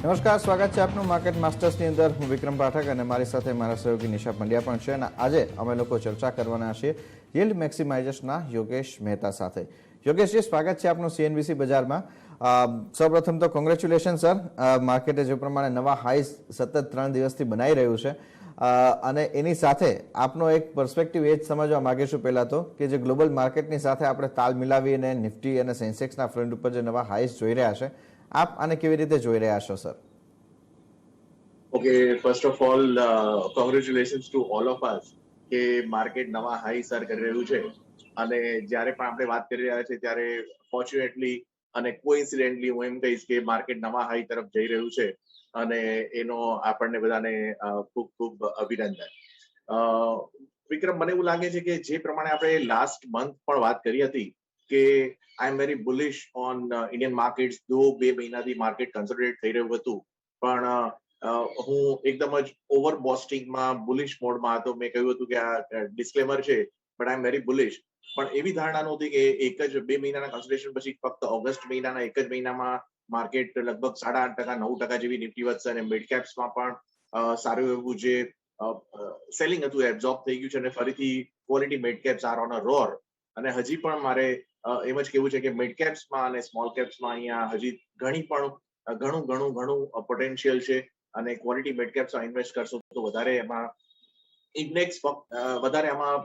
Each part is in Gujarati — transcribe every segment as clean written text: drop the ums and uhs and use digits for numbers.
નમસ્કાર, સ્વાગત છે આપનું માર્કેટ માસ્ટર્સની અંદર. હું વિક્રમ પાઠક અને મારી સાથે મારા સહયોગી નિશા પંડ્યા પણ છે. અને આજે અમે લોકો ચર્ચા કરવાના છીએ યીલ્ડ મેક્સિમાઇઝર્સના યોગેશ મહેતા સાથે. યોગેશજી, સ્વાગત છે આપનું સીએનબીસી બજારમાં. સૌપ્રથમ તો કોંગ્રેચ્યુલેશન સર. માર્કેટે જે પ્રમાણે નવા હાઈ સતત 3 દિવસથી બનાવી રહ્યું છે અને એની સાથે આપનો એક પર્સપેક્ટિવ એ જ સમજવા માંગીશું પહેલા તો કે જે ગ્લોબલ માર્કેટની સાથે આપણે તાલ મિલાવીને નિફ્ટી અને સેન્સેક્સના ફ્રન્ટ ઉપર જે નવા હાઈસ જોઈ રહ્યા છે, આપ આને કેવી રીતે જોઈ રહ્યા છો sir? Okay, first of all, congratulations to all of us કે માર્કેટ નવા હાઈ સર કરી રહ્યું છે. અને જ્યારે પણ આપણે વાત કરી રહ્યા છે ત્યારે ફોર્ચ્યુનેટલી અને કોઇન્સિડેન્ટલી હું એમ કહીશ કે માર્કેટ નવા હાઈ તરફ જઈ રહ્યું છે અને એનો આપણને બધાને ખૂબ ખૂબ અભિનંદન. વિક્રમ, મને એવું લાગે છે કે જે પ્રમાણે આપણે લાસ્ટ મંથ પણ વાત કરી હતી કે I am very bullish on Indian markets, દો 2 મહિનાથી માર્કેટ કન્સોલિડેટ થઈ રહ્યું હતું, પણ હું એકદમ જ ઓવર બોસ્ટિંગમાં બુલિશ મોડમાં હતો. મેં કહ્યું હતું કે આ ડિસ્ક્લેમર છે, but I am very bullish. પણ એવી ધારણા નહોતી કે એક જ 2 મહિનાના કન્સોલિડેશન પછી ફક્ત ઓગસ્ટ મહિનાના એક જ મહિનામાં માર્કેટ લગભગ 8.5%, 9% જેવી નિફ્ટી વધશે અને મિડ કેપ્સમાં પણ સારું એવું જે સેલિંગ હતું એબ્ઝોર્બ થઈ ગયું છે અને ફરીથી quality mid caps are on a roar. અને હજી પણ મારે એમ જ કેવું છે કે મિડ કેપ્સમાં અને સ્મોલ કેપ્સમાં અહીંયા હજી ઘણું પોટેન્શિયલ છે અને ક્વોલિટી મિડ કેપ્સમાં ઇન્વેસ્ટ કરશો તો વધારે એમાં ઇન્ડેક્સ વધારે આમાં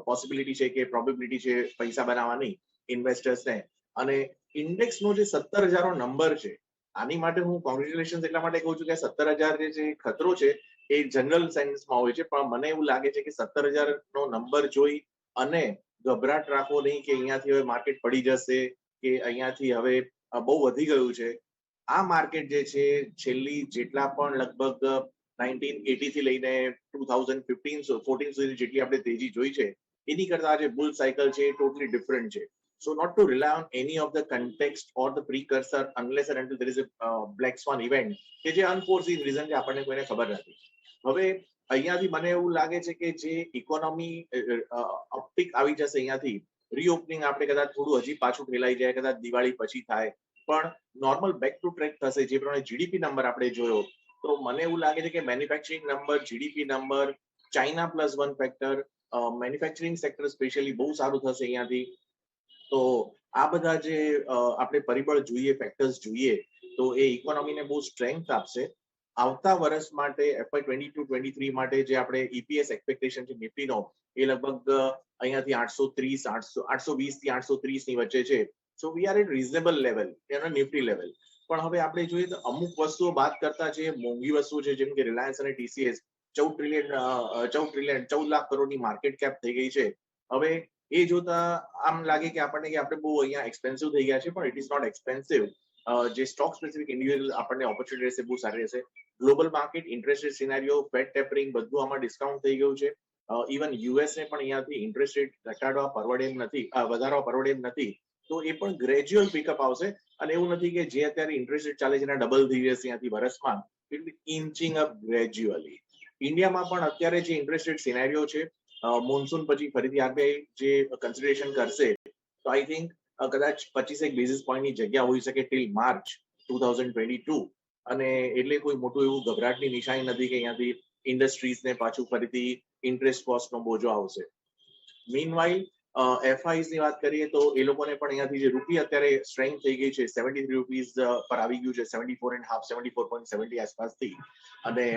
પોસિબિલિટી છે કે પ્રોબેબિલિટી છે પૈસા બનાવવાની ઇન્વેસ્ટર્સને. અને ઇન્ડેક્સનો જે 17,000 નંબર છે, આની માટે હું કોંગ્રેચ્યુલેશન એટલા માટે કહું છું કે 17,000 જે ખતરો છે એ જનરલ સેન્સમાં હોય છે, પણ મને એવું લાગે છે કે 17,000 નો નંબર જોઈ અને ગભરાટ રાખવો નહીં કે અહીંયાથી હવે માર્કેટ પડી જશે કે અહીંયાથી હવે બહુ વધી ગયું છે. આ માર્કેટ જે છે છેલ્લી જેટલા પણ લગભગ 1980 થી લઈને 2015-14 સુધી જેટલી આપણે તેજી જોઈ છે એની કરતા જે બુલ સાયકલ છે એ ટોટલી ડિફરન્ટ છે. So not to rely on any of the context or the precursor unless and until there is a black swan event કે જે unforeseen reason કે આપણને કોઈને ખબર નથી. હવે અહીંયાથી મને એવું લાગે છે કે જે ઇકોનોમી અપટિક આવી જશે અહીંયાથી, રીઓપનિંગ આપણે કદાચ થોડું હજી પાછું ફેલાઈ જાય, કદાચ દિવાળી પછી થાય, પણ નોર્મલ બેક ટુ ટ્રેક થશે. જે પ્રમાણે જીડીપી નંબર આપણે જોયો તો મને એવું લાગે છે કે manufacturing number, GDP number, China +1 factor, manufacturing sector specially બહુ સારું થશે અહીંયાથી. તો આ બધા જે આપણે પરિબળ જોઈએ, ફેક્ટર્સ જોઈએ, તો એ ઇકોનોમીને બહુ સ્ટ્રેન્થ આપશે. આવતા વર્ષ માટે FY22-23 માટે જે આપણે ઈપીએસ એક્સપેક્ટેશન છે નિફ્ટીનો એ લગભગ અહીંયાથી 820 થી 830 ની વચ્ચે છે. So we are at reasonable level એનો નિફ્ટી લેવલ. પણ હવે આપણે જોઈએ તો અમુક વસ્તુઓ બાદ કરતા જે મોંઘી વસ્તુઓ છે જેમ કે રિલાયન્સ અને ટીસીએસ 14 લાખ કરોડની માર્કેટ કેપ થઈ ગઈ છે. હવે એ જોતા આમ લાગે કે આપણને કે આપણે બહુ અહીંયા એક્સપેન્સિવ થઈ ગયા છે, પણ ઇટ ઇઝ નોટ એક્સપેન્સિવ. જે સ્ટોક સ્પેસિફિક ઇન્ડિવિડ્યુઅલ આપણને ઓપોર્ચ્યુનિટી રહેશે, બહુ સારી રહેશે. Global market, interest rate scenario, fed tapering બધું આમાં ડિસ્કાઉન્ટ થઈ ગયું છે. ઇવન યુએસને પણ અહીંયાથી ઇન્ટરેસ્ટ રેટ ઘટાડવા પરવડે એમ નથી, વધારવા પરવડે એમ નથી. તો એ પણ ગ્રેજ્યુઅલ પિકઅપ આવશે અને એવું નથી કે જે અત્યારે ઇન્ટરેસ્ટ રેટ ચાલે છે એના ડબલ થઈ જશે અહીંયાથી વર્ષમાં. It will inching up gradually. ઇન્ડિયામાં પણ અત્યારે જે ઇન્ટરેસ્ટ રેટ સિનારીઓ છે, મોન્સૂન પછી ફરીથી આરબીઆઈ જે કન્સિડરેશન કરશે તો આઈ થિંક કદાચ 25 બેઝિસ પોઈન્ટની જગ્યા હોઈ શકે ટિલ માર્ચ 2022. અને એટલે કોઈ મોટું એવું ગભરાટની નિશાની નથી કે અહીંયાથી ઇન્ડસ્ટ્રીઝને પાછું ફરીથી ઇન્ટરેસ્ટ કોસ્ટનો બોજો આવશે. મીનવાઇલ એફઆઈસ ની વાત કરીએ તો એ લોકોને પણ અહીંયાથી જે રૂપી અત્યારે સ્ટ્રેન્થ થઈ ગઈ છે, 73 રૂપીઝ પર આવી ગયું છે, 74.5, 74.70 આસપાસથી. અને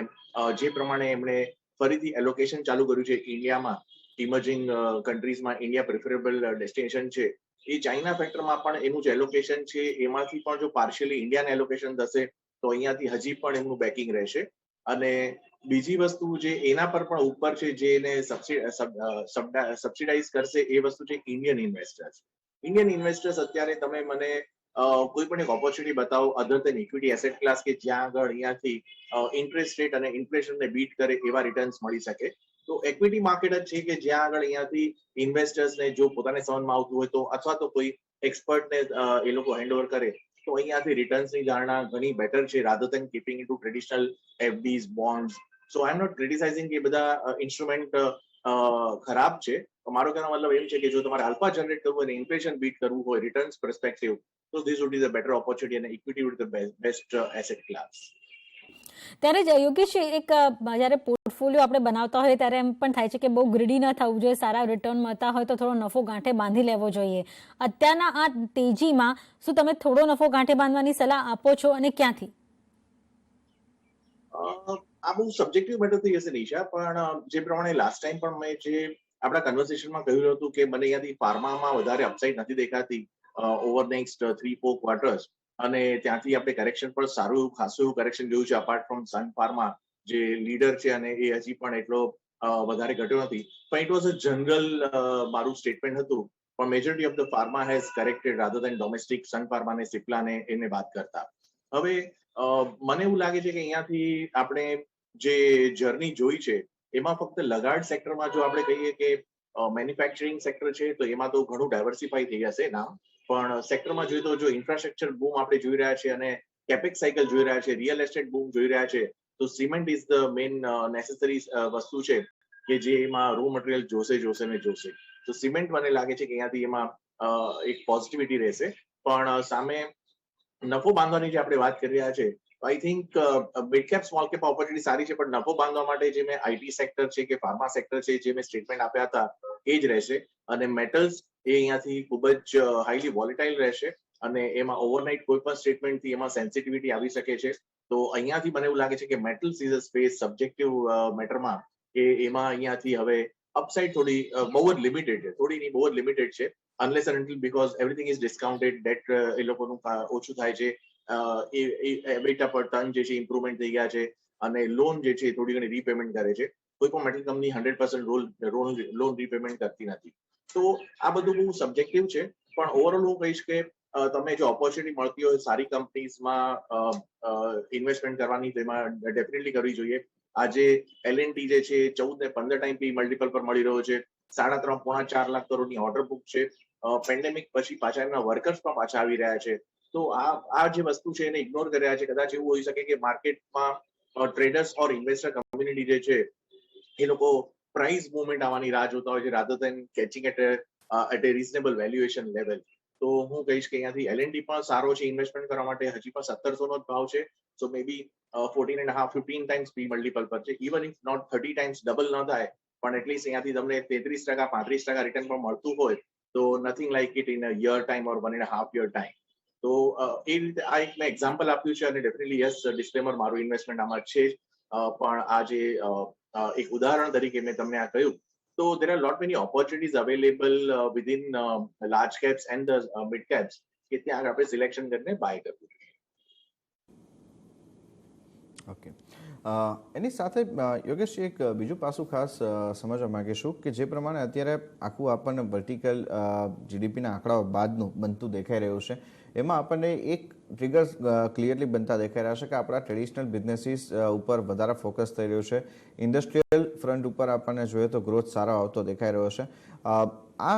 જે પ્રમાણે એમણે ફરીથી એલોકેશન ચાલુ કર્યું છે ઇન્ડિયામાં, ઇમર્જિંગ કન્ટ્રીઝમાં ઇન્ડિયા પ્રિફરેબલ ડેસ્ટિનેશન છે. એ ચાઇના ફેક્ટરમાં પણ એનું જે એલોકેશન છે એમાંથી પણ જો પાર્શિયલી ઇન્ડિયાને એલોકેશન થશે તો અહીંયાથી હજી પણ એમનું બેકિંગ રહેશે. અને બીજી વસ્તુ જે એના પર પણ ઉપર છે, જે એને સબસિડાઇઝ કરશે એ વસ્તુ છે ઇન્ડિયન ઇન્વેસ્ટર્સ. ઇન્ડિયન ઇન્વેસ્ટર્સ અત્યારે તમે મને કોઈ પણ એક ઓપોર્ચ્યુનિટી બતાવો અધર દેન ઇક્વિટી એસેટ ક્લાસ કે જ્યાં આગળ અહીંયાથી ઇન્ટરેસ્ટ રેટ અને ઇન્ફ્લેશનને બીટ કરે એવા રિટર્ન્સ મળી શકે. તો એક્વિટી માર્કેટ જ છે કે જ્યાં આગળ અહીંયાથી ઇન્વેસ્ટર્સને જો પોતાને સમજમાં આવતું હોય તો અથવા તો કોઈ એક્સપર્ટને એ લોકો હેન્ડઓવર કરે તો અહીંયાથી રિટર્ન્સની ધારણા ઘણી બેટર છે rather than keeping into traditional FDs, bonds. So I am not criticising કે બધા ઇન્સ્ટ્રુમેન્ટ ખરાબ છે. મારો કહેવાનો મતલબ એમ છે કે જો તમારે આલ્ફા જનરેટ કરવું હોય અને ઇન્ફ્લેશન બીટ કરવું હોય રિટર્ન્સ પર્સપેક્ટિવ, તો this would be the better opportunity અને equity wood the best asset class. ત્યારે જ યોગેશ એક જ્યારે પોર્ટફોલિયો આપણે બનાવતા હોઈએ ત્યારે એમ પણ થાય છે કે બહુ ગ્રીડી ન થવું જોઈએ, સારા રિટર્ન મળતા હોય તો થોડો નફો ગાંઠે બાંધી લેવો જોઈએ. અત્યારના આ તેજીમાં શું તમે થોડો નફો ગાંઠે બાંધવાની સલાહ આપો છો અને ક્યાંથી? આ બહુ સબ્જેક્ટિવ મેટર થઈ જશે નિશા, પણ જે પ્રમાણે લાસ્ટ ટાઈમ પણ મેં જે આપણા કન્વર્સેશનમાં કહ્યું હતું કે મને અહીંયાથી ફાર્મામાં વધારે અપસાઇડ નથી દેખાતી ઓવર નેક્સ્ટ 3-4 ક્વાર્ટર્સ, અને ત્યાંથી આપણે કરેક્શન પણ સારું એવું ખાસું એવું કરેક્શન જોયું છે અપાર્ટ ફ્રોમ સન ફાર્મા જે લીડર છે, અને એ હજી પણ એટલો વધારે ઘટ્યો નથી. પણ ઇટ વોઝ અ જનરલ મારું સ્ટેટમેન્ટ હતું, પણ majority of the pharma has corrected rather than domestic Sun Pharma ને સિપ્લાને એને વાત કરતા. હવે મને એવું લાગે છે કે અહીંયાથી આપણે જે જર્ની જોઈ છે એમાં ફક્ત લગાડ સેક્ટરમાં જો આપણે કહીએ કે મેન્યુફેક્ચરિંગ સેક્ટર છે તો એમાં તો ઘણું ડાયવર્સિફાઈ થઈ જશે નામ, પણ સેક્ટરમાં જોઈએ તો જો ઇન્ફ્રાસ્ટ્રક્ચર બૂમ આપણે જોઈ રહ્યા છે અને કેપેક્સ સાયકલ જોઈ રહ્યા છે, રિયલ એસ્ટેટ બૂમ જોઈ રહ્યા છે, તો cement is the main necessary વસ્તુ છે કે જે એમાં રો મટીરિયલ જોશે ને જોશે. તો સિમેન્ટ મને લાગે છે કે અહીંયાથી એમાં એક પોઝિટિવિટી રહેશે. પણ સામે નફો બાંધવાની જે આપણે વાત કરી રહ્યા છે, I think mid cap small cap opportunity સારી છે, પણ નફો બાંધવા માટે જે મેં આઈટી સેક્ટર છે કે ફાર્મા સેક્ટર છે જે મેં સ્ટેટમેન્ટ આપ્યા હતા એ જ રહેશે. અને મેટલ્સ એ અહીંયાથી ખૂબ જ હાઈલી વોલેટાઇલ રહેશે, અને એમાં ઓવરનાઇટ કોઈ પણ સ્ટેટમેન્ટથી એમાં સેન્સિટિવિટી આવી શકે છે. તો અહીંયાથી મને એવું લાગે છે કે metals is a space subjective મેટરમાં કે એમાં અહીંયાથી હવે અપસાઇડ થોડી બહુ જ લિમિટેડ છે, થોડી નહીં બહુ જ લિમિટેડ છે, unless and until because everything is discounted, debt એ લોકોનું ઓછું થાય છે, એબિટા પર ટન જે છે ઇમ્પ્રુવમેન્ટ થઈ ગયા છે, અને લોન જે છે થોડી ઘણી રીપેમેન્ટ કરે છે. કોઈ પણ મેટલ કંપની 100% લોન રીપેમેન્ટ કરતી નથી. તો આ બધું બહુ સબ્જેક્ટિવ છે, પણ ઓવરઓલ હું કહીશ કે તમે જો ઓપોર્ચ્યુનિટી મળતી હોય સારી કંપનીઝમાં ઇન્વેસ્ટમેન્ટ કરવાની, તેમાં ડેફિનેટલી કરવી જોઈએ. આજે L&T જે છે 14 ને 15 ટાઈમ પી મલ્ટિપલ પર મળી રહ્યો છે, 3.5-4 લાખ કરોડની ઓર્ડર બુક છે, પેન્ડેમિક પછી પાછા એમના વર્કર્સ પણ પાછા આવી રહ્યા છે. તો આ જે વસ્તુ છે એને ઇગ્નોર કરી રહ્યા છે. કદાચ એવું હોઈ શકે કે માર્કેટમાં ટ્રેડર્સ ઓર ઇન્વેસ્ટર કમ્યુનિટી જે છે એ લોકો પ્રાઇસ મુવમેન્ટ આવવાની રાહ જોતા હોય છે rather than catching at a reasonable valuation level. તો હું કહીશ કે અહીંયાથી L&T પણ સારો છે ઇન્વેસ્ટમેન્ટ કરવા માટે, હજી પણ 1700 નો જ ભાવ છે, સો મે બી 14.5-15 ટાઈમ્સ પી મલ્ટિપલ પર છે. Even if not 30 times double ન થાય, પણ એટલીસ્ટ અહીંયાથી તમને 33%-35% રિટર્ન પણ મળતું હોય તો nothing like it in a year time or 1.5 year time. તો એ રીતે આ એક મેં એક્ઝામ્પલ આપ્યું છે, અને ડેફિનેટલી યસ ડિસ્ક્લેમર મારું ઇન્વેસ્ટમેન્ટ આમાં છે જ, પણ આ જે એક ઉદાહરણ તરીકે મેં તમને આ કહ્યું, તો there are lot many opportunities available within large caps and the mid caps કે ત્યાં આપણે સિલેક્શન કરીને બાય કરવું જોઈએ. ઓકે, એની સાથે યોગેશ એક બીજું પાસું ખાસ સમજવા માંગીશું કે જે પ્રમાણે અત્યારે આખું આપણને વર્ટિકલ જીડીપીના આંકડાઓ બાદનું બનતું દેખાઈ રહ્યું છે, એમાં આપણને એક ટ્રિગર્સ ક્લિયરલી બનતા દેખાઈ રહ્યા છે કે આપણા ટ્રેડિશનલ બિઝનેસીસ ઉપર વધારે ફોકસ થઈ રહ્યું છે. ઇન્ડસ્ટ્રીયલ ફ્રન્ટ ઉપર આપણને જોઈએ તો ગ્રોથ સારો આવતો દેખાઈ રહ્યો છે. આ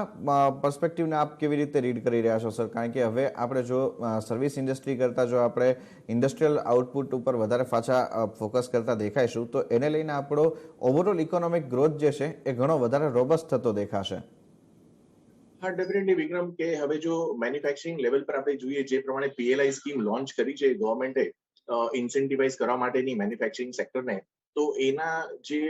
પર્સપેક્ટિવને આપ કેવી રીતે રીડ કરી રહ્યા છો સર? કારણ કે હવે આપણે જો સર્વિસ ઇન્ડસ્ટ્રી કરતાં જો આપણે ઇન્ડસ્ટ્રીયલ આઉટપુટ ઉપર વધારે પાછા ફોકસ કરતા દેખાઈશું તો એને લઈને આપણો ઓવરઓલ ઇકોનોમિક ગ્રોથ જે છે એ ઘણો વધારે રોબસ્ટ થતો દેખાશે. હા, ડેફિનેટલી વિક્રમ, કે હવે જો મેન્યુફેક્ચરિંગ લેવલ પર આપણે જોઈએ જે પ્રમાણે PLI સ્કીમ લોન્ચ કરી છે ગવર્મેન્ટે ઇન્સેન્ટિવાઇઝ કરવા માટેની મેન્યુફેક્ચરિંગ સેક્ટરને, તો એના જે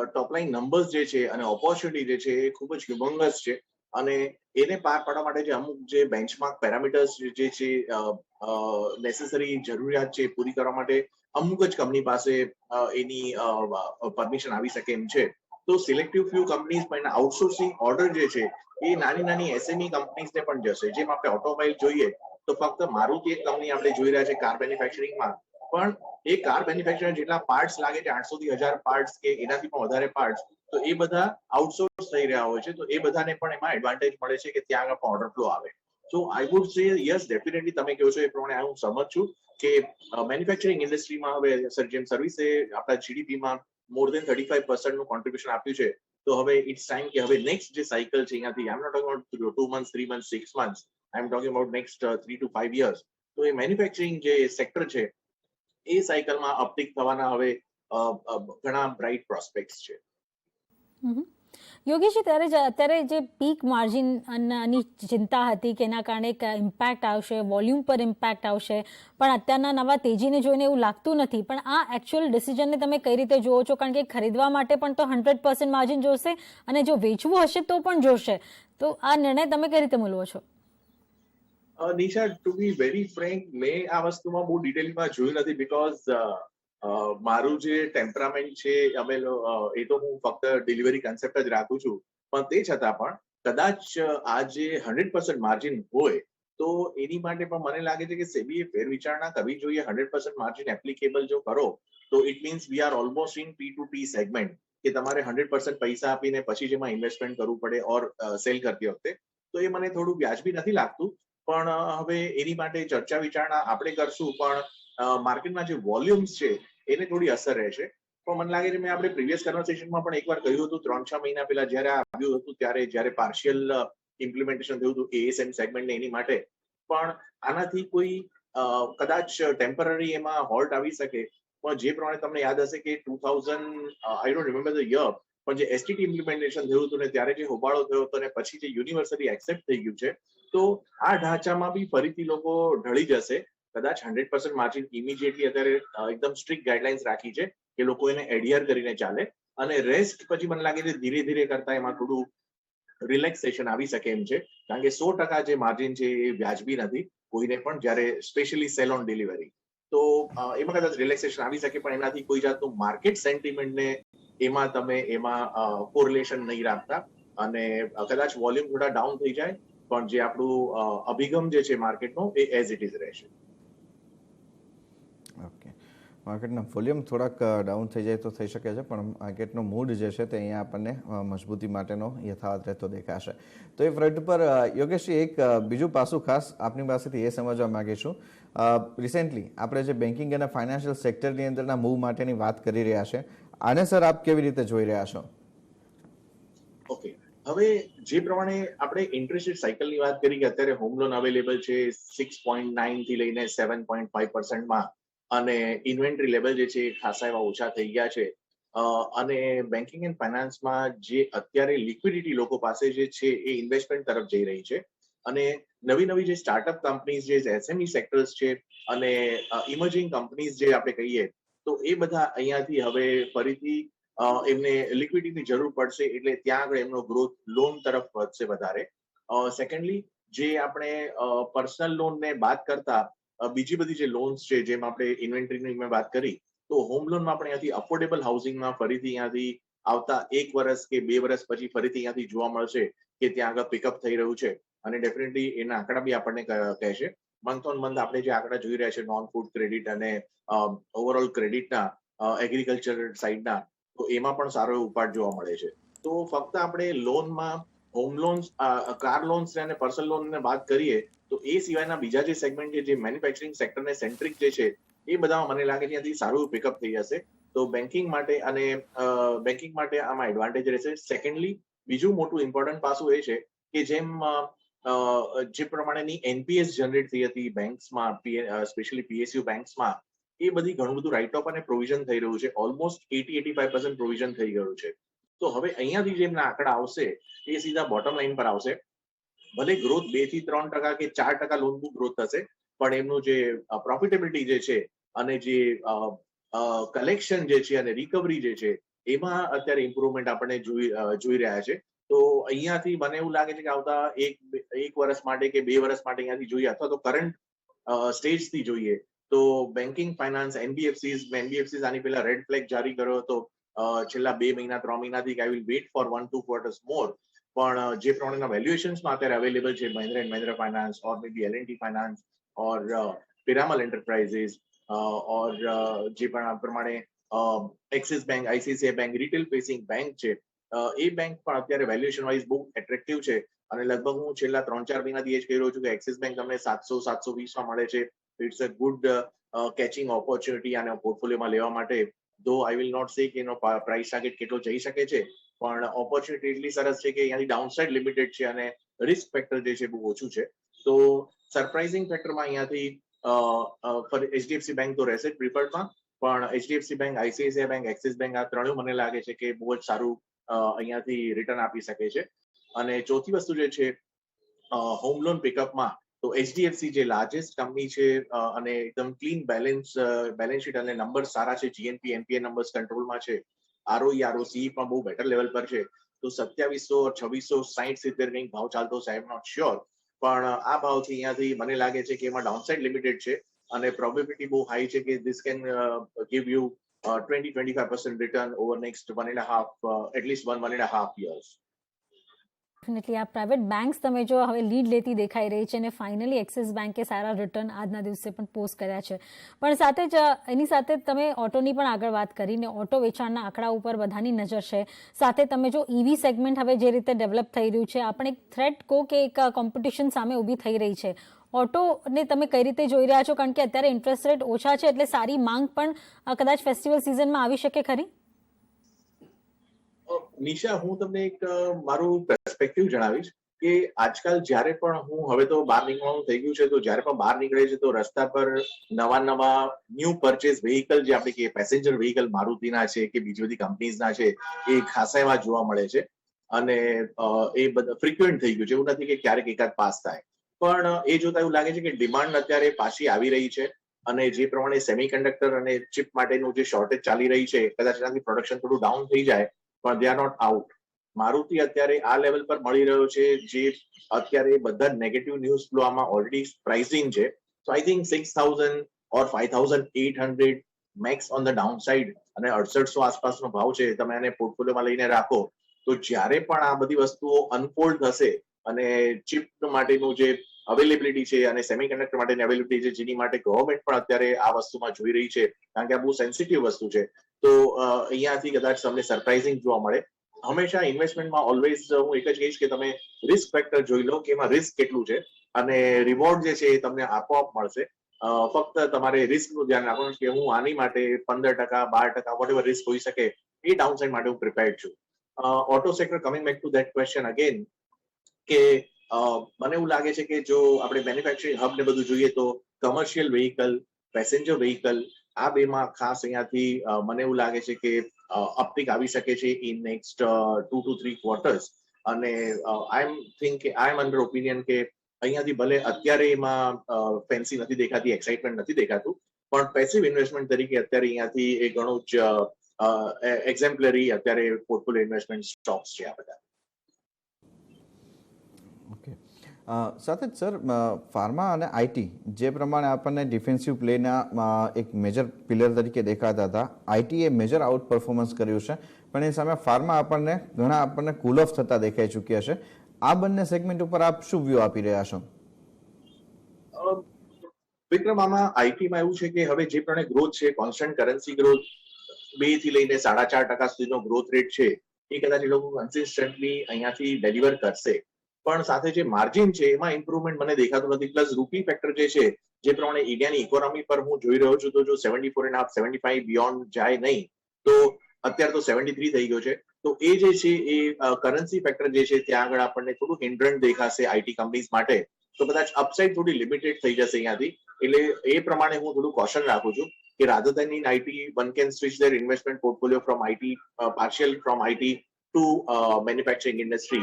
ટોપલાઇન નંબર્સ જે છે અને ઓપોર્ચ્યુનિટી જે છે એ ખૂબ જ હ્યુમંગસ છે, અને એને પાર પાડવા માટે જે અમુક જે બેન્ચમાર્ક પેરામીટર્સ જે છે નેસેસરી જરૂરિયાત છે પૂરી કરવા માટે અમુક જ કંપની પાસે એની પરમિશન આવી શકે એમ છે. તો સિલેક્ટિવ ફ્યુ કંપનીઝ પણ આઉટસોર્સિંગ ઓર્ડર જે છે એ નાની SME કંપનીઝને પણ જશે. જેમ આપણે ઓટોમોબાઈલ જોઈએ તો ફક્ત મારુતિ એક કંપની આપણે જોઈ રહ્યા છે કાર મેન્યુફેક્ચરિંગમાં, પણ એ કાર મેન્યુફેક્ચરિંગ જેટલા પાર્ટ્સ લાગે છે 800 થી 1000 પાર્ટ્સ કે એનાથી પણ વધારે પાર્ટ્સ, તો એ બધા આઉટસોર્સ થઈ રહ્યા હોય છે. તો એ બધાને પણ એમાં એડવાન્ટેજ મળે છે કે ત્યાં આગળ પણ ઓર્ડર ફ્લો આવે. So I would say yes, definitely તમે કહો છો એ પ્રમાણે હું સમજ છું કે મેન્યુફેક્ચરિંગ ઇન્ડસ્ટ્રીમાં હવે જેમ સર્વિસે આપણા જીડીપીમાં મોર દેન 35% નું કોન્ટ્રીબ્યુશન આપ્યું છે, તો હવે ઇટ્સ ટાઈમ કે હવે નેક્સ્ટ જે સાયકલ છે અહીંયાથી, I am not talking about 2 months, 3 months, 6 months, I am talking about next 3 to 5 years. તો એ મેન્યુફેક્ચરિંગ જે સેક્ટર છે એ સાયકલમાં અપટિક થવાના હવે ઘણા બ્રાઇટ પ્રોસ્પેક્ટ્સ છે. યોગેશજી, અત્યારે જે પીક માર્જિનની ચિંતા હતી કે એના કારણે એક ઇમ્પેક્ટ આવશે, વોલ્યુમ પર ઇમ્પેક્ટ આવશે, પણ અત્યારના નવા તેજીને જોઈને એવું લાગતું નથી. પણ આ એકચ્યુઅલ ડિસિઝનને તમે કઈ રીતે જુઓ છો? કારણ કે ખરીદવા માટે પણ તો 100% માર્જિન જોશે અને જો વેચવું હશે તો પણ જોશે. તો આ નિર્ણય તમે કઈ રીતે મૂલવો છો? Nisha, to be very frank, મેં આ વસ્તુમાં બહુ ડિટેલમાં જોયું નથી બીકોઝ મારું જે ટેમ્પરામેન્ટ છે એ તો હું ફક્ત ડિલિવરી કન્સેપ્ટ જ રાખું છું. પણ તે છતાં પણ કદાચ આ જે 100% માર્જિન હોય તો એની માટે પણ મને લાગે છે કે સેબીએ ફેર વિચારણા કરવી જોઈએ. 100% માર્જિન એપ્લિકેબલ જો કરો તો it means we are almost in P2P segment, કે તમારે 100% પૈસા આપીને પછી જેમાં ઇન્વેસ્ટમેન્ટ કરવું પડે ઓર સેલ કરતી વખતે. તો એ મને થોડું વ્યાજબી નથી લાગતું. પણ હવે એની માટે ચર્ચા વિચારણા આપણે કરશું. પણ માર્કેટમાં જે વોલ્યુમ્સ છે એને થોડી અસર રહેશે. પણ મને લાગે છે મેં આપણે પ્રીવિયસ કન્વર્સેશનમાં પણ એકવાર કહ્યું હતું 3-6 મહિના પહેલા જ્યારે આવ્યું હતું ત્યારે જ્યારે પાર્શિયલ ઇમ્પ્લિમેન્ટેશન થયું હતું ASM સેગમેન્ટને એની માટે. પણ આનાથી કોઈ કદાચ ટેમ્પરરી એમાં હોલ્ટ આવી શકે. પણ જે પ્રમાણે તમને યાદ હશે કે 2000 I don't remember the year, પણ જે STT ઇમ્પ્લિમેન્ટેશન થયું હતું ને ત્યારે જે હોબાળો થયો હતો ને પછી જે યુનિવર્સલી એક્સેપ્ટ થઈ ગયું છે, તો આ ઢાંચામાં બી ફરીથી લોકો ઢળી જશે. કદાચ 100% માર્જિન ઇમિડિયેટલી અત્યારે એકદમ સ્ટ્રિક્ટ ગાઈડલાઇન્સ રાખી છે કે લોકો એને એડિયર કરીને ચાલે, અને રેસ્ટ પછી મને લાગે છે ધીરે ધીરે કરતા એમાં થોડું રિલેક્સેશન આવી શકે એમ છે. કારણ કે 100% જે માર્જિન છે એ વ્યાજબી નથી કોઈને પણ, જ્યારે સ્પેશિયલી સેલ ઓન ડિલિવરી. તો એમાં કદાચ રિલેક્સેશન આવી શકે, પણ એનાથી કોઈ જાતનું માર્કેટ સેન્ટિમેન્ટને એમાં તમે કોરિલેશન નહીં રાખતા, અને કદાચ વોલ્યુમ થોડા ડાઉન થઈ જાય પણ જે આપણું અભિગમ જે છે માર્કેટનો એ એઝ ઇટ ઇઝ રહેશે. ઓકે, માર્કેટના વોલ્યુમ થોડાક ડાઉન થઈ જાય તો થઈ શકે છે, પણ માર્કેટનો મૂડ જે છે તે અહીંયા આપણને મજબૂતી માટેનો યથાવત રહેતો દેખાશે. તો એ ફ્રન્ટ પર યોગેશજી એક બીજું પાસું ખાસ આપની પાસેથી એ સમજવા માંગીશું. રિસેન્ટલી આપણે જે બેન્કિંગ અને ફાઇનાન્શિયલ સેક્ટરની અંદરના મૂવ માટેની વાત કરી રહ્યા છે, આને સર આપ કેવી રીતે જોઈ રહ્યા છો? ઓકે, હવે જે પ્રમાણે આપણે ઇન્ટરેસ્ટ રેટ સાયકલની વાત કરી કે અત્યારે હોમ લોન અવેલેબલ છે 6.9 થી લઈને 7.5%માં, અને ઇન્વેન્ટરી લેવલ જે છે એ ખાસા એવા ઓછા થઈ ગયા છે. અને બેન્કિંગ એન્ડ ફાઇનાન્સમાં જે અત્યારે લિક્વિડિટી લોકો પાસે જે છે એ ઇન્વેસ્ટમેન્ટ તરફ જઈ રહી છે. અને નવી નવી જે સ્ટાર્ટઅપ કંપનીઝ, જે SME સેક્ટર્સ છે અને ઇમર્જિંગ કંપનીઝ જે આપણે કહીએ, તો એ બધા અહીંયાથી હવે ફરીથી એમને લિક્વિડિટીની જરૂર પડશે, એટલે ત્યાં આગળ એમનો ગ્રોથ લોન તરફ વધશે વધારે. સેકન્ડલી, જે આપણે પર્સનલ લોનને બાદ કરતા બીજી બધી જે લોન્સ છે, જેમ આપણે ઇન્વેન્ટરીની મેં વાત કરી, તો હોમ લોનમાં આપણે અહીંયાથી અફોર્ડેબલ હાઉસિંગમાં ફરીથી અહીંયાથી આવતા 1 વર્ષ કે 2 વર્ષ પછી ફરીથી અહીંયાથી જોવા મળશે કે ત્યાં આગળ પિકઅપ થઈ રહ્યું છે. અને ડેફિનેટલી એના આંકડા બી આપણને કહેશે. મંથ ઓન મંથ આપણે જે આંકડા જોઈ રહ્યા છે નોન ફૂડ ક્રેડિટ અને ઓવરઓલ ક્રેડિટના, એગ્રીકલ્ચર સાઇડના, તો એમાં પણ સારો ઉપાડ જોવા મળે છે. તો ફક્ત આપણે લોનમાં હોમ લોન્સ, કાર લોન્સ અને પર્સનલ લોનને વાત કરીએ તો એ સિવાયના બીજા જે સેગમેન્ટ છે, જે મેન્યુફેક્ચરિંગ સેક્ટરને સેન્ટ્રિક જે છે, એ બધામાં મને લાગે ત્યાંથી સારું પિકઅપ થઈ જશે. તો બેન્કિંગ માટે આમાં એડવાન્ટેજ રહેશે. સેકન્ડલી, બીજું મોટું ઇમ્પોર્ટન્ટ પાસું એ છે કે જેમ જે પ્રમાણેની NPS જનરેટ થઈ હતી બેંક્સમાં, સ્પેશિયલી PSU બેંક્સમાં, એ બધી ઘણું બધું રાઇટ ઓફ અને પ્રોવિઝન થઈ રહ્યું છે. ઓલમોસ્ટ 80-85% પ્રોવિઝન થઈ ગયું છે. તો હવે અહીંયાથી જેમના આંકડા આવશે એ સીધા બોટમ લાઈન પર આવશે. ભલે ગ્રોથ 2 થી 3% કે 4% લોન બુક ગ્રોથ થશે, પણ એમનું જે પ્રોફિટેબિલિટી જે છે અને જે કલેક્શન જે છે અને રિકવરી જે છે, એમાં અત્યારે ઇમ્પ્રુવમેન્ટ આપણે જોઈ રહ્યા છે. તો અહીંયાથી મને એવું લાગે છે કે આવતા એક વર્ષ માટે કે 2 વર્ષ માટે અહીંયાથી જોઈએ, અથવા તો કરંટ સ્ટેજથી જોઈએ, તો બેન્કિંગ ફાઇનાન્સ, NBFCs આની પહેલા રેડ ફ્લેગ જારી કર્યો હતો છેલ્લા 2 મહિના 3 મહિનાથી કે I will wait for 1-2 quarters more. પણ જે પ્રમાણેના વેલ્યુએશન્સમાં અત્યારે અવેલેબલ છે, Mahindra and Mahindra finance or maybe L&T finance or Piramal enterprises or જે પણ પ્રમાણે Axis bank, ICICI bank, retail facing bank છે, એ બેંક પણ અત્યારે વેલ્યુએશન વાઇઝ બહુ એટ્રેક્ટિવ છે. અને લગભગ હું છેલ્લા 3-4 મહિનાથી એ જ કહી રહ્યો છું કે એક્સિસ બેંક તમને 700-720 મળે છે. It's a good catching opportunity આને પોર્ટફોલિયોમાં લેવા માટે. ધો આઈ વિલ નોટ સે કે એનો પ્રાઇસ ટાર્ગેટ કેટલો જઈ શકે છે, પણ ઓપોર્ચ્યુનિટી એટલી સરસ છે કે અહીંયાથી ડાઉનસાઇડ લિમિટેડ છે અને રિસ્ક ફેક્ટર જે છે બહુ ઓછું છે. તો સરપ્રાઇઝિંગ ફેક્ટરમાં અહીંયાથી HDFC બેંક તો રહેશે જ પ્રિફર્ડમાં, પણ HDFC bank, ICICI bank, axis bank, આ ત્રણેય મને લાગે છે કે બહુ જ સારું અહીંયાથી રિટર્ન આપી શકે છે. અને ચોથી વસ્તુ જે છે હોમ લોન પિકઅપમાં તો એચડીએફસી જે લાર્જેસ્ટ કંપની છે અને એકદમ ક્લીન બેલેન્સ શીટ અને નંબર સારા છે, જીએનપી એનપીએ નંબર્સ કંટ્રોલમાં છે, આરઓઈ આરઓસી પણ બહુ બેટર લેવલ પર છે. તો 2700, 2660, 70 કંઈક ભાવ ચાલતો છે, આઈ એમ નોટ શ્યોર, પણ આ ભાવથી અહીંયાથી મને લાગે છે કે એમાં ડાઉનસાઇડ લિમિટેડ છે અને પ્રોબેબિલિટી બહુ હાઈ છે કે this can give you 20-25% return over next 1.5 at least 1.5 years. Definitely આ પ્રાઇવેટ બેંક્સ તમે જો હવે લીડ લેતી દેખાઈ રહી છે અને ફાઇનલી એક્સિસ બેંકે સારા રિટર્ન આજના દિવસે પણ પોસ્ટ કર્યા છે. પણ સાથે જ એની સાથે તમે ઓટોની પણ આગળ વાત કરીને ઓટો વેચાણના આંકડા ઉપર બધાની નજર છે. સાથે તમે જો ઈવી સેગમેન્ટ હવે જે રીતે ડેવલપ થઈ રહ્યું છે, આપણે એક થ્રેટ કહો કે એક કોમ્પિટિશન સામે ઊભી થઈ રહી છે, ઓટોને તમે કઈ રીતે જોઈ રહ્યા છો? કારણ કે અત્યારે ઇન્ટરેસ્ટ રેટ ઓછા છે એટલે સારી માંગ પણ કદાચ ફેસ્ટિવલ સિઝનમાં આવી શકે ખરી. નિશા, હું તમને એક મારું પર્સપેક્ટિવ જણાવીશ કે આજકાલ જ્યારે પણ હું હવે તો બહાર નીકળવાનું થઈ ગયું છે, તો જ્યારે પણ બહાર નીકળે છે તો રસ્તા પર નવા ન્યૂ પરચેઝ વ્હીકલ જે આપણે કહીએ પેસેન્જર વ્હીકલ મારુતિના છે કે બીજી બધી કંપનીઝના છે એ ખાસા એવા જોવા મળે છે અને એ બધા ફ્રિક્વન્ટ થઈ ગયું છે. એવું નથી કે ક્યારેક એકાદ પાસ થાય, પણ એ જોતા એવું લાગે છે કે ડિમાન્ડ અત્યારે પાછી આવી રહી છે અને જે પ્રમાણે સેમિકન્ડક્ટર અને ચિપ માટેનું જે શોર્ટેજ ચાલી રહી છે, કદાચ એનાથી પ્રોડક્શન થોડું ડાઉન થઈ જાય પણ they are not out. Maruti અત્યારે આ લેવલ પર મળી રહ્યો છે જે અત્યારે બધા નેગેટિવ ન્યૂઝ ફ્લો આમાં ઓલરેડી પ્રાઇસિંગ છે. So I think 6,000 or 5,800 max on the downside અને 6800 આસપાસનો ભાવ છે. તમે એને પોર્ટફોલિયોમાં લઈને રાખો તો જ્યારે પણ આ બધી વસ્તુઓ અનફોલ્ડ થશે અને ચિપ માટેનું જે અવેલેબિલિટી છે અને સેમિકન્ડક્ટર માટેની અવેલેબિલિટી છે, જેની માટે ગવર્મેન્ટ પણ અત્યારે આ વસ્તુમાં જોઈ રહી છે, કારણ કે આ બહુ સેન્સિટિવ વસ્તુ છે, તો અહીંયાથી કદાચ તમને સરપ્રાઇઝિંગ જોવા મળે. હંમેશા ઇન્વેસ્ટમેન્ટમાં ઓલવેઝ હું એક જ કહીશ કે તમે રિસ્ક ફેક્ટર જોઈ લો કે એમાં રિસ્ક કેટલું છે અને રિવોર્ડ જે છે એ તમને આપોઆપ મળશે. ફક્ત તમારે રિસ્કનું ધ્યાન રાખવાનું કે હું આની માટે 15%, 12%, વોટ એવર રિસ્ક હોઈ શકે એ ડાઉનસાઇડ માટે હું પ્રિપેર્ડ છું. Auto sector, coming back to that question again, કે મને એવું લાગે છે કે જો આપણે મેન્યુફેક્ચરિંગ હબ ને બધું જોઈએ તો કમર્શિયલ વ્હીકલ, પેસેન્જર વ્હીકલ, આ બેમાં ખાસ અહીંયાથી મને એવું લાગે છે કે અપટિક આવી શકે છે ઇન નેક્સ્ટ 2 to 3 quarters. અને આઈ એમ અંડર ઓપિનિયન કે અહીંયાથી ભલે અત્યારે એમાં ફેન્સી નથી દેખાતી, એક્સાઇટમેન્ટ નથી દેખાતું, પણ પેસિવ ઇન્વેસ્ટમેન્ટ તરીકે અત્યારે અહીંયાથી એ ઘણું જ એક્ઝેમ્પલરી અત્યારે પોર્ટફોલિયો ઇન્વેસ્ટમેન્ટ સ્ટોક્સ છે આ બધા. ઓકે, સાથે જ સર ફાર્મા અને આઈટી જે પ્રમાણે આપણને ડિફેન્સિવ પ્લેના એક મેજર પિલર તરીકે દેખાતા હતા, આઈટીએ મેજર આઉટ પરફોર્મન્સ કર્યું છે, પણ એ સામે ફાર્મા આપણને કુલ ઓફ થતા દેખાઈ ચૂક્યા છે. આ બંને સેગમેન્ટ ઉપર આપ શું વ્યૂ આપી રહ્યા છો? વિક્રમ, આમાં આઈટીમાં એવું છે કે હવે જે પ્રમાણે ગ્રોથ છે, કોન્સ્ટન્ટ કરન્સી ગ્રોથ 2 થી લઈને 4.5% સુધીનો ગ્રોથ રેટ છે, એ કદાચ એ લોકો કન્સિસ્ટન્ટલી અહીંયાથી ડિલિવર કરશે, પણ સાથે જે માર્જિન છે એમાં ઇમ્પ્રુવમેન્ટ મને દેખાતું નથી. પ્લસ રૂપી ફેક્ટર જે છે, જે પ્રમાણે ઇન્ડિયાની ઇકોનોમી પર હું જોઈ રહ્યો છું, તો જો 74.5, 75 બિયોન્ડ જાય નહીં તો અત્યારે તો 73 થઈ ગયો છે, તો એ જે છે એ કરન્સી ફેક્ટર જે છે ત્યાં આગળ આપણને થોડું હિન્ડ્રન્ટ દેખાશે આઈટી કંપનીઝ માટે, તો કદાચ અપસાઇડ થોડી લિમિટેડ થઈ જશે અહીંયાથી. એટલે એ પ્રમાણે હું થોડું કોશન રાખું છું કે rather than in IT, one can switch their investment portfolio from IT, partial from IT to manufacturing industry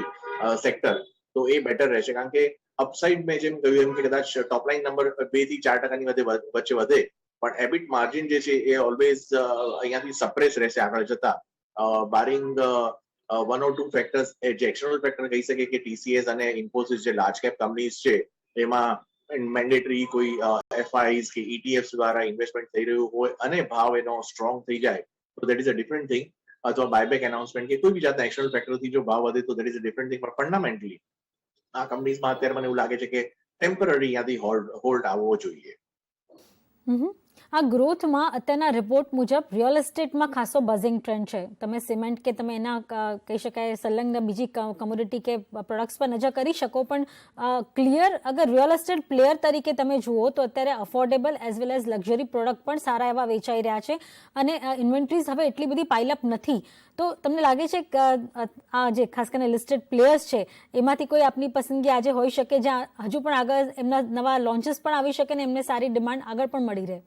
sector. તો એ બેટર રહેશે, કારણ કે અપસાઇડ મેં જેમ કહ્યું એમ કે કદાચ ટોપ લાઇન નંબર 2 થી 4% વચ્ચે વધે, પણ એબિટ માર્જિન જે છે એ ઓલવેઝ અહીંયાથી સપ્રેસ રહેશે આગળ જતા, બારિંગ 1 or 2 ફેક્ટર્સ જે એક્સટર્નલ ફેક્ટર કહી શકે કે TCS અને ઇન્ફોસિસ જે લાર્જ કેપ કંપનીઝ છે એમાં મેન્ડેટરી કોઈ FIs કે ETFs દ્વારા ઇન્વેસ્ટમેન્ટ થઈ રહ્યું હોય અને ભાવ એનો સ્ટ્રોંગ થઈ જાય તો that is a different thing, અથવા બાયબેક એનાઉન્સમેન્ટ કે કોઈ બી જાતના એક્સટર્નલ ફેક્ટરથી જો ભાવ વધે તો that is a different thing. પણ ફંડામેન્ટલી આ કંપનીઝમાં અત્યારે મને એવું લાગે છે કે ટેમ્પરરી અહીંયાથી હોલ્ડ આવવો જોઈએ. આ ગ્રોથમાં અત્યારના રિપોર્ટ મુજબ રિયલ એસ્ટેટમાં ખાસો બઝિંગ ટ્રેન્ડ છે. તમે સિમેન્ટ કે તમે એના કહી શકાય સંલગ્ન બીજી કમોડિટી કે પ્રોડક્ટ્સ પર નજર કરી શકો, પણ ક્લિયર અગર રિયલ એસ્ટેટ પ્લેયર તરીકે તમે જુઓ તો અત્યારે affordable as well as luxury product પણ સારા એવા વેચાઈ રહ્યા છે અને ઇન્વેન્ટરીઝ હવે એટલી બધી પાઇલઅપ નથી. તો તમને લાગે છે કે આ જે ખાસ કરીને લિસ્ટેડ પ્લેયર્સ છે એમાંથી કોઈ આપની પસંદગી આજે હોઈ શકે જ્યાં હજુ પણ આગળ એમના નવા લોન્ચીસ પણ આવી શકે ને એમને સારી ડિમાન્ડ આગળ પણ મળી રહે?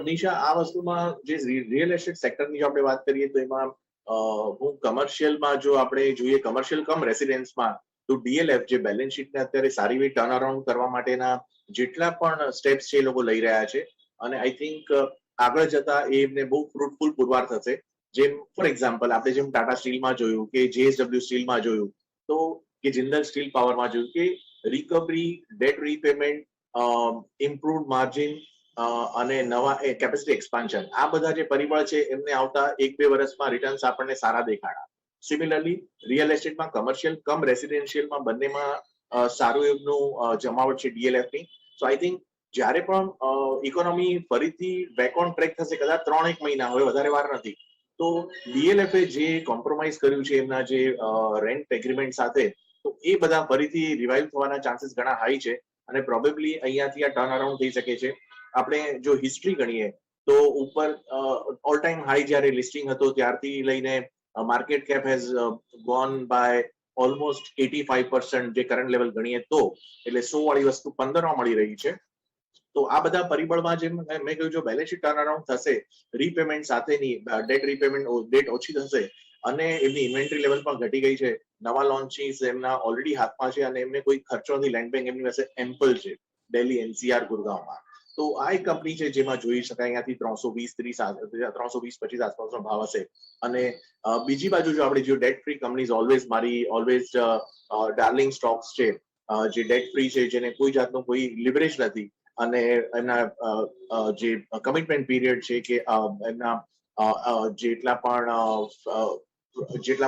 નિશા, આ વસ્તુમાં જે રિયલ એસ્ટેટ સેક્ટરની જો આપણે વાત કરીએ તો એમાં હું કમર્શિયલમાં જો આપણે જોઈએ કમર્શિયલ કમ રેસિડેન્સમાં તો ડીએલએફ જે બેલેન્સ શીટને અત્યારે સારી રીતે ટર્ન અરાઉન્ડ કરવા માટેના જેટલા પણ સ્ટેપ્સ છે એ લોકો લઈ રહ્યા છે અને આઈ થિંક આગળ જતા એમને બહુ ફ્રૂટફુલ પુરવાર થશે. જેમ ફોર એક્ઝામ્પલ આપણે જેમ ટાટા સ્ટીલમાં જોયું કે જેએસડબલ્યુ સ્ટીલમાં જોયું તો કે જિંદલ સ્ટીલ પાવરમાં જોયું કે recovery, date repayment, improved margin અને નવા કેપેસિટી એક્સપાન્શન આ બધા જે પરિબળ છે એમને આવતા 1-2 વર્ષમાં રિટર્ન્સ આપણને સારા દેખાડા. સિમિલરલી રિયલ એસ્ટેટમાં કમર્શિયલ કમ રેસિડેન્શિયલમાં બંનેમાં સારું એમનું જમાવટ છે ડીએલએફની. સો આઈ થિંક જ્યારે પણ ઇકોનોમી ફરીથી બેક ઓન ટ્રેક થશે કદાચ 3-1 મહિના હવે વધારે વાર નથી તો ડીએલએફે જે કોમ્પ્રોમાઇઝ કર્યું છે એમના જે રેન્ટ એગ્રીમેન્ટ સાથે તો એ બધા ફરીથી રિવાઇવ થવાના ચાન્સીસ ઘણા હાઈ છે અને પ્રોબેબલી અહીંયાથી આ ટર્ન અરાઉન્ડ થઈ શકે છે. આપણે જો હિસ્ટ્રી ગણીએ તો ઉપર ઓલ ટાઈમ હાઈ જ્યારે લિસ્ટિંગ હતો ત્યારથી લઈને market cap has gone by almost 85% જે કરંટ લેવલ ગણીએ તો એટલે 100 વાળી વસ્તુ 15 મળી રહી છે. તો આ બધા પરિબળમાં જેમ મેં કહ્યું જો બેલેન્સ શીટ ટર્ન અરાઉન્ડ થશે રીપેમેન્ટ સાથેની ડેટ રીપેમેન્ટ ડેટ ઓછી થશે અને એમની ઇન્વેન્ટરી લેવલ પણ ઘટી ગઈ છે, નવા લોન્ચીસ એમના ઓલરેડી હાથમાં છે અને એમને કોઈ ખર્ચો નથી, લેન્ડ બેંક એમની પાસે એમ્પલ છે દિલ્હી, એનસીઆર, ગુરગાંવમાં. તો આ એક કંપની છે જેમાં જોઈ શકાય અહીંયાથી 320-325 આસપાસનો ભાવ હશે. અને બીજી બાજુ જો આપણે જો debt free companies always darling stocks છે જે ડેટ ફ્રી છે જેને કોઈ જાતનું કોઈ લિવરેજ નથી અને એમના જે કમિટમેન્ટ પીરિયડ છે કે એમના જેટલા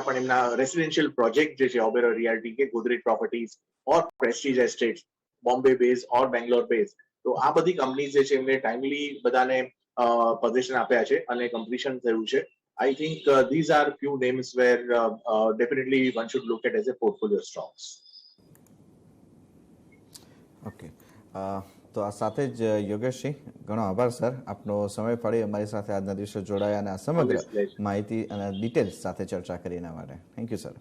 પણ એમના રેસિડેન્શિયલ પ્રોજેક્ટ જે છે ઓબેરો રિયાલિટી કે ગોદરેજ પ્રોપર્ટીઝ ઓર પ્રેસ્ટીજ એસ્ટેટ્સ બોમ્બે બેઝ ઓર બેંગ્લોર બેઝ તો આ બધી કંપની જે છે એમને ટાઈમલી બધાને પોઝિશન આપ્યા છે અને કમ્પ્લીશન થયું છે. I think these are few names where definitely one should look at as a portfolio stocks. Okay, તો આ સાથે જ યોગેશજી ઘણો આભાર સર, આપનો સમય ફાળી અમારી સાથે આજના દિવસે જોડાયા અને આ સમગ્ર માહિતી અને ડિટેલ્સ સાથે ચર્ચા કરી એના માટે થેન્ક યુ સર.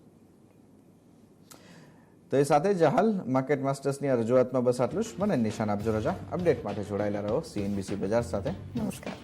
તો એ સાથે જ હાલ માર્કેટ માસ્ટર્સની આ રજૂઆતમાં બસ આટલું જ. મને નિશાન આપજો રજા. અપડેટ માટે જોડાયેલા રહો CNBC બજાર સાથે. નમસ્કાર.